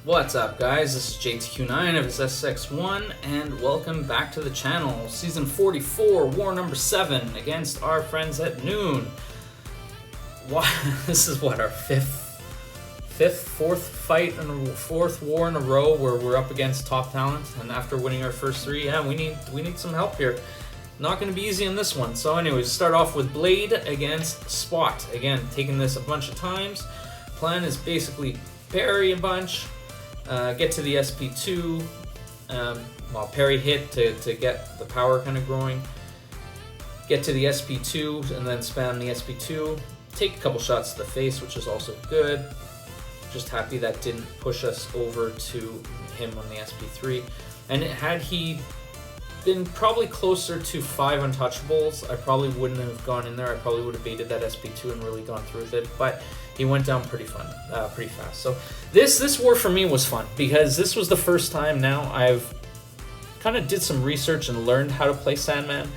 What's up, guys? This is JTQ9 of Ssx1, and welcome back to the channel. Season 44, War number 7, against our friends at Newn. This is what, our fourth fight and fourth war in a row where we're up against top talent, and after winning our first three, yeah, we need some help here. Not going to be easy in this one. So anyways, start off with Blade against Spot. Again, taking this a bunch of times. Plan is basically parry a bunch, get to the SP2, parry hit to get the power kind of growing, get to the SP2 and then spam the SP2, take a couple shots to the face, which is also good. Just happy that didn't push us over to him on the SP3. And had he been probably closer to 5 untouchables, I probably wouldn't have gone in there. I probably would have baited that SP2 and really gone through with it, but he went down pretty fast. So this war for me was fun because this was the first time now I've kind of did some research and learned how to play Sandman.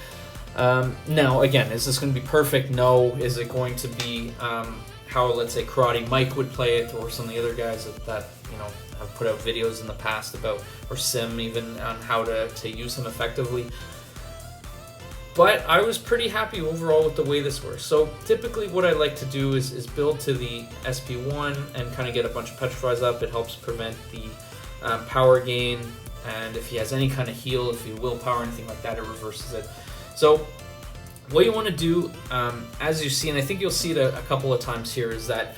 Now again, is this going to be perfect? No. Is it going to be how, let's say, Karate Mike would play it, or some of the other guys that you know have put out videos in the past about, or Sim even, on how to use him effectively. But I was pretty happy overall with the way this works. So typically what I like to do is build to the SP1 and kind of get a bunch of petrifies up. It helps prevent the power gain, and if he has any kind of heal, if he willpower, anything like that, it reverses it. So what you want to do, as you see, and I think you'll see it a couple of times here, is that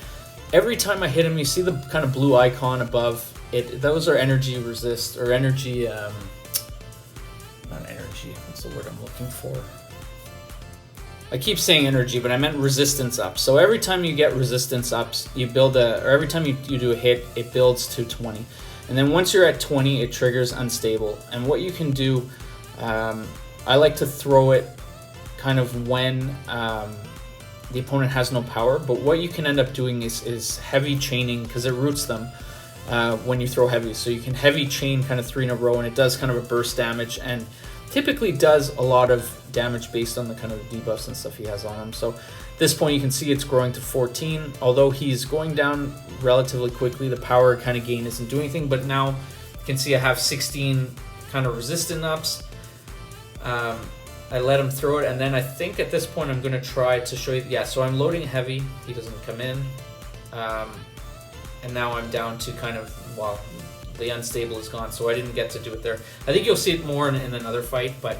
every time I hit him, you see the kind of blue icon above it. Those are energy resist, or energy, not energy, what's the word I'm looking for? I keep saying energy, but I meant resistance up. So every time you get resistance ups, you build or every time you do a hit, it builds to 20. And then once you're at 20, it triggers unstable. And what you can do, I like to throw it kind of when the opponent has no power, but what you can end up doing is heavy chaining, because it roots them when you throw heavy. So you can heavy chain kind of 3 in a row, and it does kind of a burst damage, and typically does a lot of damage based on the kind of debuffs and stuff he has on him. So at this point you can see it's growing to 14. Although he's going down relatively quickly, the power kind of gain isn't doing anything, but now you can see I have 16 kind of resistant ups. I let him throw it, and then I think at this point I'm going to try to show you, yeah, so I'm loading heavy, he doesn't come in, and now I'm down to kind of, well, the unstable is gone, so I didn't get to do it there. I think you'll see it more in another fight, but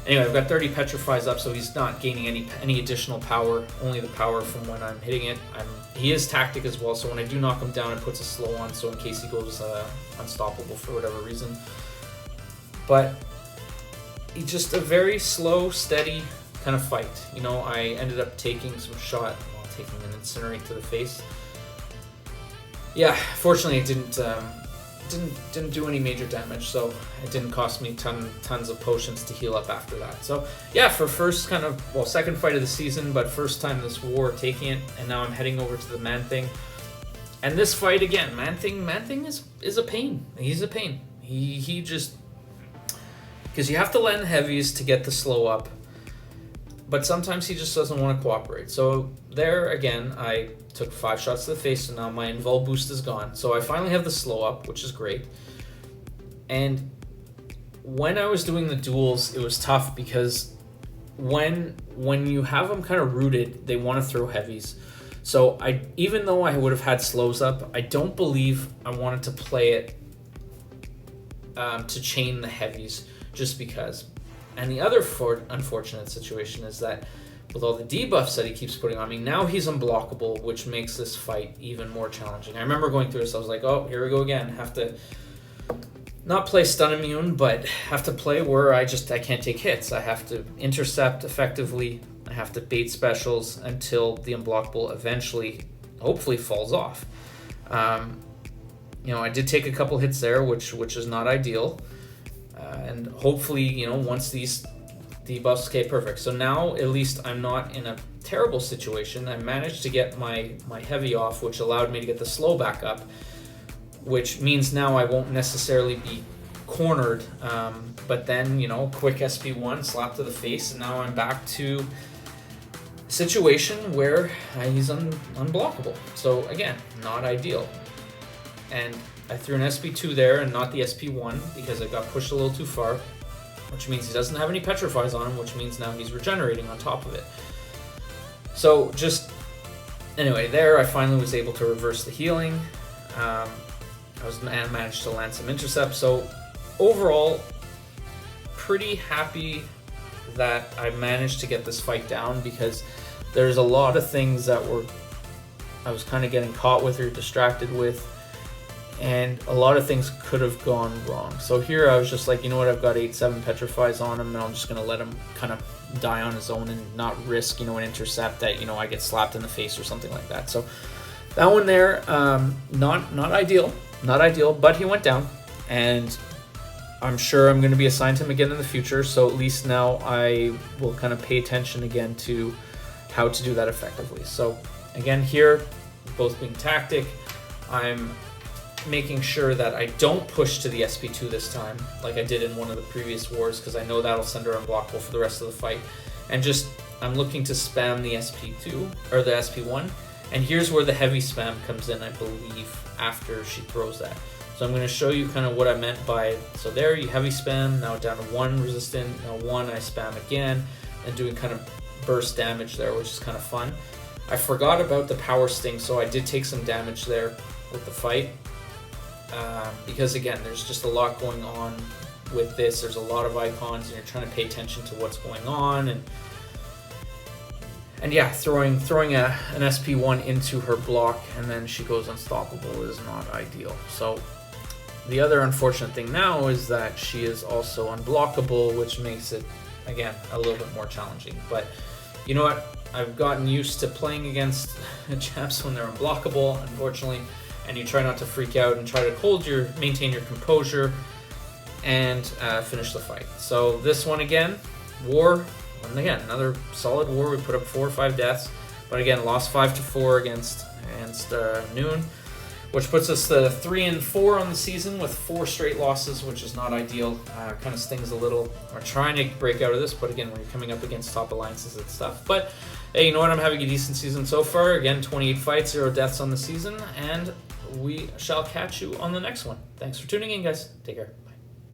anyway, I've got 30 petrifies up, so he's not gaining any additional power, only the power from when I'm hitting it. He is tactic as well, so when I do knock him down, it puts a slow on, so in case he goes unstoppable for whatever reason. But it's just a very slow, steady kind of fight. You know, I ended up taking some shot, well, taking an incinerate to the face. Yeah, fortunately it didn't do any major damage, so it didn't cost me tons of potions to heal up after that. So yeah, for first kind of, well, second fight of the season, but first time this war taking it, and now I'm heading over to the Man-Thing. And this fight again, Man-Thing is a pain. He's a pain. He just, because you have to land heavies to get the slow up, but sometimes he just doesn't want to cooperate. So there again, I took 5 shots to the face, so now my invul boost is gone. So I finally have the slow up, which is great. And when I was doing the duels, it was tough because when you have them kind of rooted, they want to throw heavies. So even though I would have had slows up, I don't believe I wanted to play it to chain the heavies, just because. And the other unfortunate situation is that with all the debuffs that he keeps putting on me, now he's unblockable, which makes this fight even more challenging. I remember going through this, I was like, oh, here we go again. Have to not play stun immune, but have to play where I can't take hits. I have to intercept effectively. I have to bait specials until the unblockable eventually, hopefully, falls off. You know, I did take a couple hits there, which is not ideal. And hopefully, you know, once these debuffs, okay, perfect. So now at least I'm not in a terrible situation. I managed to get my heavy off, which allowed me to get the slow back up, which means now I won't necessarily be cornered. But then, you know, quick SP1, slap to the face, and now I'm back to a situation where he's unblockable. So again, not ideal. And I threw an SP2 there and not the SP1 because it got pushed a little too far, which means he doesn't have any petrifies on him, which means now he's regenerating on top of it. So just, anyway, there I finally was able to reverse the healing. I managed to land some intercept. So overall, pretty happy that I managed to get this fight down, because there's a lot of things that I was kind of getting caught with or distracted with, and a lot of things could have gone wrong. So here I was just like, you know what, I've got 8-7 petrifies on him, and I'm just going to let him kind of die on his own and not risk, an intercept that, I get slapped in the face or something like that. So that one there, not ideal, but he went down, and I'm sure I'm going to be assigned him again in the future, so at least now I will kind of pay attention again to how to do that effectively. So again here, both being tactic, I'm making sure that I don't push to the SP2 this time like I did in one of the previous wars, because I know that'll send her unblockable for the rest of the fight. And just, I'm looking to spam the SP2, or the SP1, and here's where the heavy spam comes in, I believe, after she throws that. So I'm going to show you kind of what I meant by, so there you heavy spam, now down to 1 resistant, now 1 I spam again, and doing kind of burst damage there, which is kind of fun. I forgot about the power sting, so I did take some damage there with the fight. Because again, there's just a lot going on with this. There's a lot of icons, and you're trying to pay attention to what's going on, and yeah, throwing an SP1 into her block and then she goes unstoppable is not ideal. So the other unfortunate thing now is that she is also unblockable, which makes it, again, a little bit more challenging. But you know what? I've gotten used to playing against champs when they're unblockable, unfortunately, and you try not to freak out and try to maintain your composure and finish the fight. So this one again, war, and again, another solid war. We put up 4 or 5 deaths, but again, lost 5-4 against Newn, which puts us to 3-4 on the season with 4 straight losses, which is not ideal. Kind of stings a little. We're trying to break out of this, but again, when you're coming up against top alliances and stuff. But hey, you know what? I'm having a decent season so far. Again, 28 fights, 0 deaths on the season, and we shall catch you on the next one. Thanks for tuning in, guys. Take care.